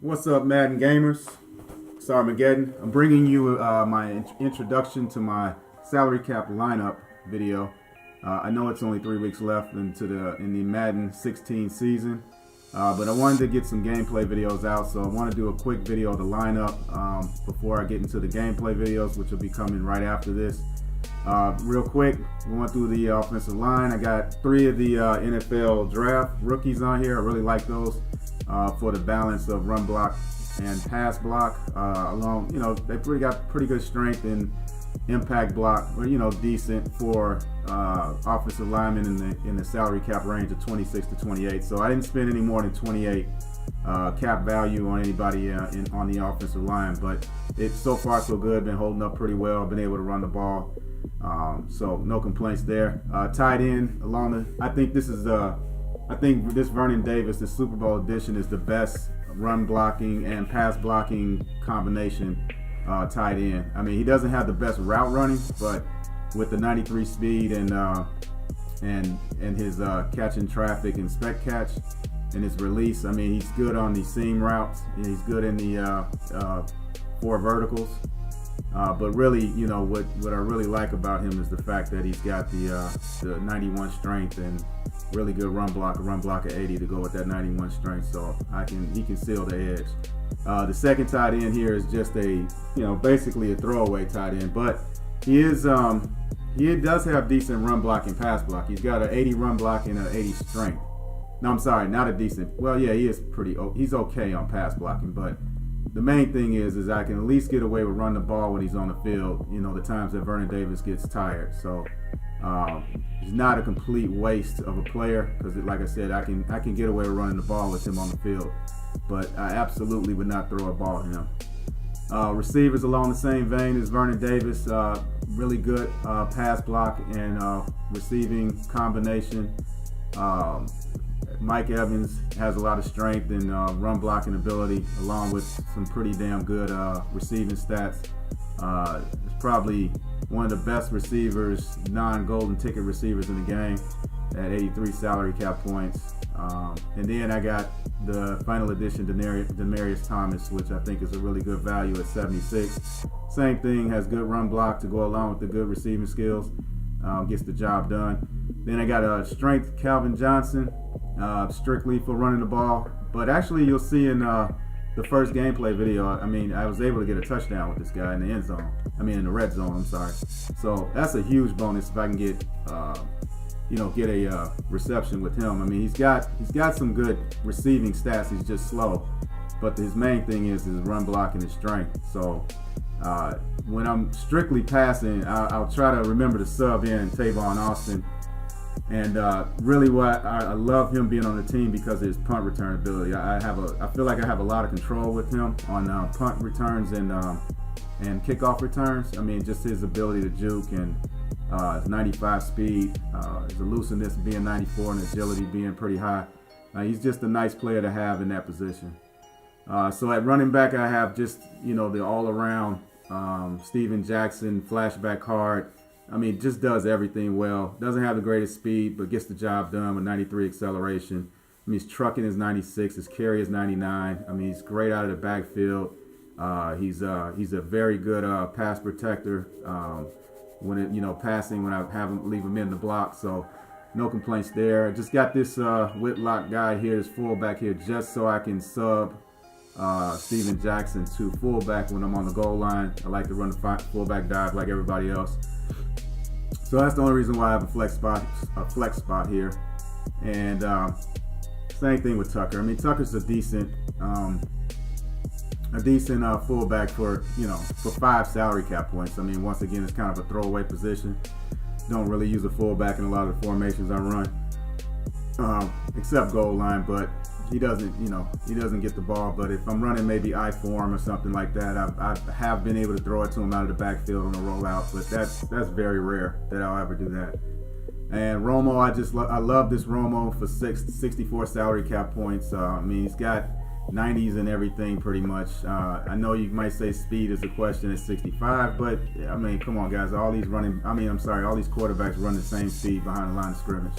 What's up, Madden gamers? It's R-Mageddon. I'm bringing you my introduction to my salary cap lineup video. I know it's only 3 weeks left in the Madden 16 season, but I wanted to get some gameplay videos out, so I want to do a quick video of the lineup before I get into the gameplay videos, which will be coming right after this. Real quick, going through the offensive line, I got 3 of the NFL draft rookies on here. I really like those for the balance of run block and pass block. Along, they got pretty good strength and impact block, or decent for offensive linemen in the salary cap range of 26 to 28. So I didn't spend any more than 28 cap value on anybody on the offensive line, but it's so far so good. Been holding up pretty well. Been able to run the ball. So no complaints there. Tight end I think this Vernon Davis, the Super Bowl edition, is the best run blocking and pass blocking combination tight end. I mean, he doesn't have the best route running, but with the 93 speed and his catching traffic and spec catch and his release, I mean, he's good on the seam routes and he's good in the 4 verticals. But really, what I really like about him is the fact that he's got the 91 strength and really good run block at 80 to go with that 91 strength. So he can seal the edge. The second tight end here is just basically a throwaway tight end, but he does have decent run block and pass block. He's got an 80 run block and an 80 strength. No, I'm sorry, not a decent. Well, yeah, he's okay on pass blocking, but the main thing is I can at least get away with running the ball when he's on the field. The times that Vernon Davis gets tired. So he's not a complete waste of a player because, like I said, I can get away with running the ball with him on the field. But I absolutely would not throw a ball at him. Receivers along the same vein as Vernon Davis. Really good pass block and receiving combination. Mike Evans has a lot of strength and run blocking ability, along with some pretty damn good receiving stats. He's probably one of the best receivers, non-golden ticket receivers in the game at 83 salary cap points. And then I got the final edition Demaryius Thomas, which I think is a really good value at 76. Same thing, has good run block to go along with the good receiving skills. Gets the job done. Then I got a strength Calvin Johnson, strictly for running the ball. But actually, you'll see in the first gameplay video, I was able to get a touchdown with this guy in the end zone. In the red zone, I'm sorry. So that's a huge bonus if I can get a reception with him. He's got some good receiving stats. He's just slow. But his main thing is his run block and his strength. So when I'm strictly passing, I'll try to remember to sub in Tavon Austin. And really, what I love him being on the team because of his punt return ability. I feel like I have a lot of control with him on punt returns and kickoff returns. Just his ability to juke and his 95 speed, his elusiveness being 94 and agility being pretty high. He's just a nice player to have in that position. So at running back, I have just the all-around Steven Jackson flashback card. Just does everything well. Doesn't have the greatest speed, but gets the job done with 93 acceleration. His trucking is 96. His carry is 99. He's great out of the backfield. He's a very good pass protector when passing, when I leave him in the block. So no complaints there. I just got this Whitlock guy here, this fullback here, just so I can sub Steven Jackson to fullback when I'm on the goal line. I like to run the fullback dive like everybody else. So that's the only reason why I have a flex spot here. And same thing with Tucker. Tucker's a decent fullback for 5 salary cap points. Once again, it's kind of a throwaway position. Don't really use a fullback in a lot of the formations I run, except goal line. But he doesn't get the ball. But if I'm running maybe I form or something like that, I have been able to throw it to him out of the backfield on a rollout. But that's very rare that I'll ever do that. And Romo, I love this Romo for 64 salary cap points. He's got 90s and everything pretty much. I know you might say speed is a question at 65, but come on guys, all these quarterbacks run the same speed behind the line of scrimmage.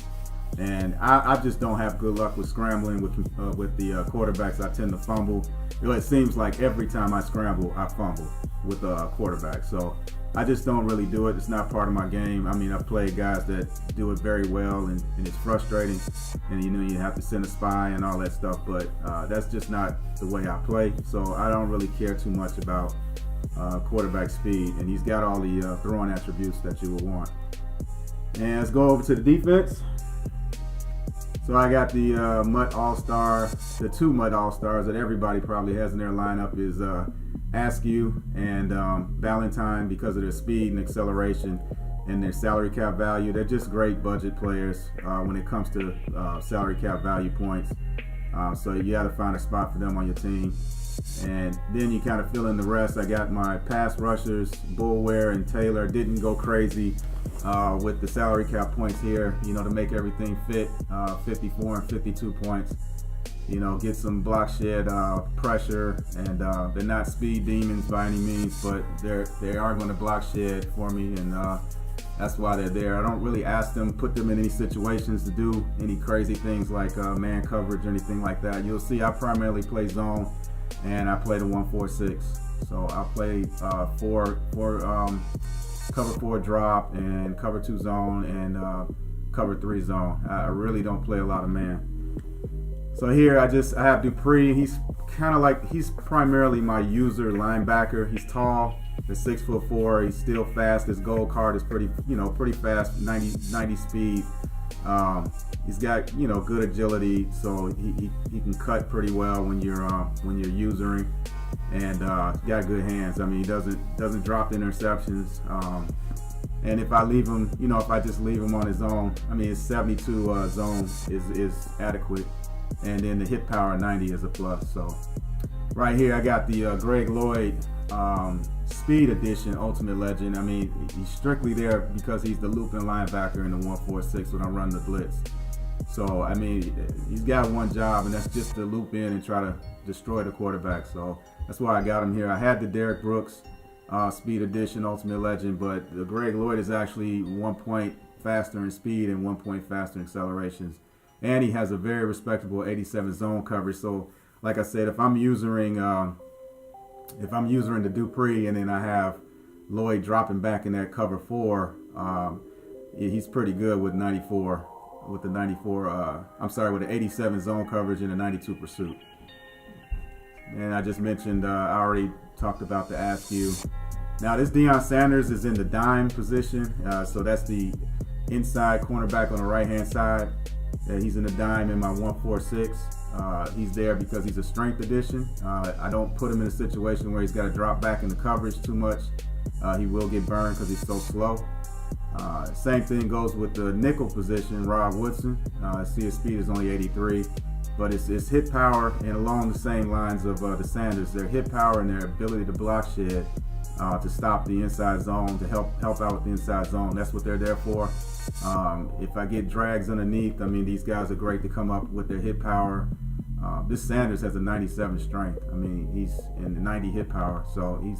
And I just don't have good luck with scrambling with the quarterbacks. I tend to fumble. It seems like every time I scramble, I fumble with a quarterback. So I just don't really do it. It's not part of my game. I mean, I've played guys that do it very well, and it's frustrating. And you have to send a spy and all that stuff. But that's just not the way I play. So I don't really care too much about quarterback speed. And he's got all the throwing attributes that you would want. And let's go over to the defense. So I got the MUT All-Star, the two MUT All-Stars that everybody probably has in their lineup is Askew and Valentine, because of their speed and acceleration and their salary cap value. They're just great budget players when it comes to salary cap value points. So you got to find a spot for them on your team. And then you kind of fill in the rest. I got my pass rushers, Bulware and Taylor. Didn't go crazy with the salary cap points here, to make everything fit. 54 and 52 points. Get some block shed pressure, and they're not speed demons by any means, but they are going to block shed for me, and that's why they're there. I don't really ask them, put them in any situations to do any crazy things like man coverage or anything like that. You'll see I primarily play zone, and I play the 1-4-6. So I play cover 4 drop and cover 2 zone and cover 3 zone. I really don't play a lot of man. So here I have Dupree. He's primarily my user linebacker. He's tall, he's 6'4". He's still fast. His gold card is pretty fast, 90 speed. He's got good agility, so he can cut pretty well when you're usering, and got good hands. I mean, he doesn't drop the interceptions. And if I leave him, if I just leave him on his own, I mean, his 72 zone is adequate, and then the hit power 90 is a plus. So right here I got the Greg Lloyd Speed Edition Ultimate Legend. I mean, he's strictly there because he's the looping linebacker in the 1-4-6 when I run the blitz. So I mean, he's got one job, and that's just to loop in and try to destroy the quarterback. So that's why I got him here. I had the Derek Brooks Speed Edition Ultimate Legend, but the Greg Lloyd is actually 1 point faster in speed and 1 point faster in accelerations, and he has a very respectable 87 zone coverage. So like I said, if I'm using the Dupree and then I have Lloyd dropping back in that cover 4, he's pretty good with 94. With the 87 zone coverage and the 92 pursuit. And I just mentioned, I already talked about the Askew. Now this Deion Sanders is in the dime position, so that's the inside cornerback on the right hand side. He's in the dime in my 1-4-6. He's there because he's a strength addition. I don't put him in a situation where he's got to drop back in the coverage too much. He will get burned because he's so slow. Same thing goes with the nickel position, Rob Woodson. See his speed is only 83, but it's hit power, and along the same lines of the Sanders, their hit power and their ability to block shed to stop the inside zone, to help out with the inside zone. That's what they're there for. If I get drags underneath, I mean, these guys are great to come up with their hit power. This Sanders has a 97 strength. I mean, he's in the 90 hit power, so he's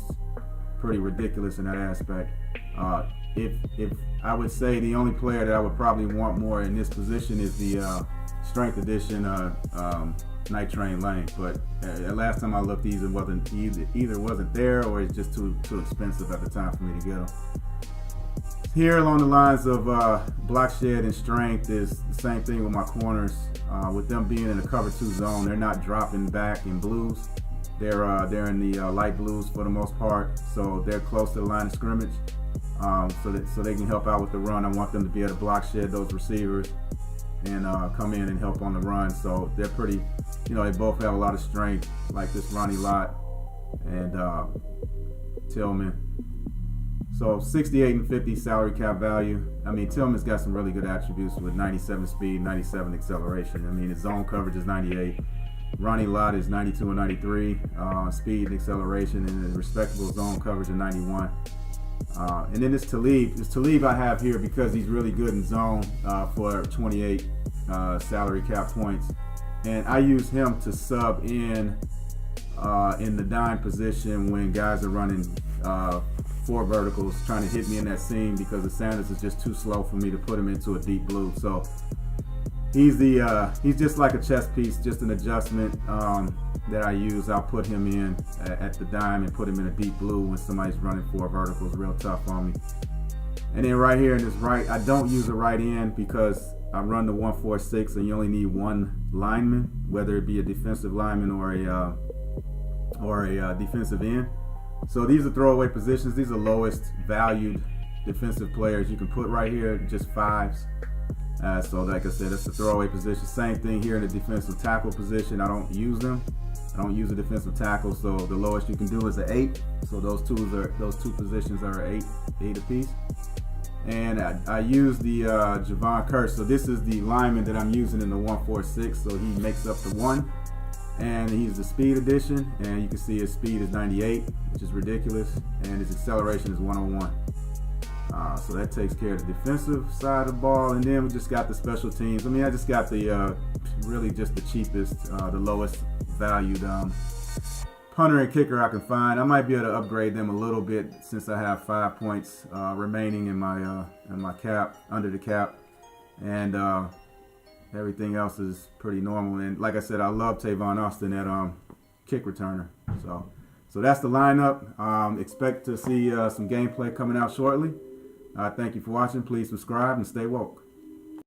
pretty ridiculous in that aspect. If I would say the only player that I would probably want more in this position is the strength edition Night Train Lane, but last time I looked, either wasn't there or it's just too expensive at the time for me to get him. Here along the lines of block shed and strength is the same thing with my corners. With them being in the cover 2 zone, they're not dropping back in blues. They're in the light blues for the most part, so they're close to the line of scrimmage. So they can help out with the run. I want them to be able to block shed those receivers and come in and help on the run. So they're pretty, they both have a lot of strength, like this Ronnie Lott and Tillman. So 68 and 50 salary cap value. I mean, Tillman's got some really good attributes with 97 speed, 97 acceleration. I mean, his zone coverage is 98. Ronnie Lott is 92 and 93 speed and acceleration, and a respectable zone coverage of 91. And then this Talib I have here because he's really good in zone for 28 salary cap points, and I use him to sub in the dime position when guys are running 4 verticals trying to hit me in that seam, because the Sanders is just too slow for me to put him into a deep blue. So he's just like a chess piece, just an adjustment that I use. I'll put him in at the dime and put him in a deep blue when somebody's running 4 verticals, real tough on me. And then right here in this right, I don't use a right end because I run the 1-4-6 and you only need 1 lineman, whether it be a defensive lineman or a defensive end. So these are throwaway positions. These are lowest valued defensive players you can put right here, just 5s. So like I said, it's a throwaway position. Same thing here in the defensive tackle position. I don't use them. I don't use a defensive tackle, so the lowest you can do is an 8. So those two positions are 8 apiece. And I use the Javon Curse. So this is the lineman that I'm using in the 1-4-6. So he makes up the 1, and he's the speed edition. And you can see his speed is 98, which is ridiculous, and his acceleration is 101. So that takes care of the defensive side of the ball. And then we just got the special teams. I mean, I just got the really just the cheapest, the lowest valued punter and kicker I can find. I might be able to upgrade them a little bit since I have 5 points remaining in my cap, under the cap, and everything else is pretty normal. And like I said, I love Tavon Austin at kick returner. So that's the lineup. Expect to see some gameplay coming out shortly. Thank you for watching. Please subscribe and stay woke.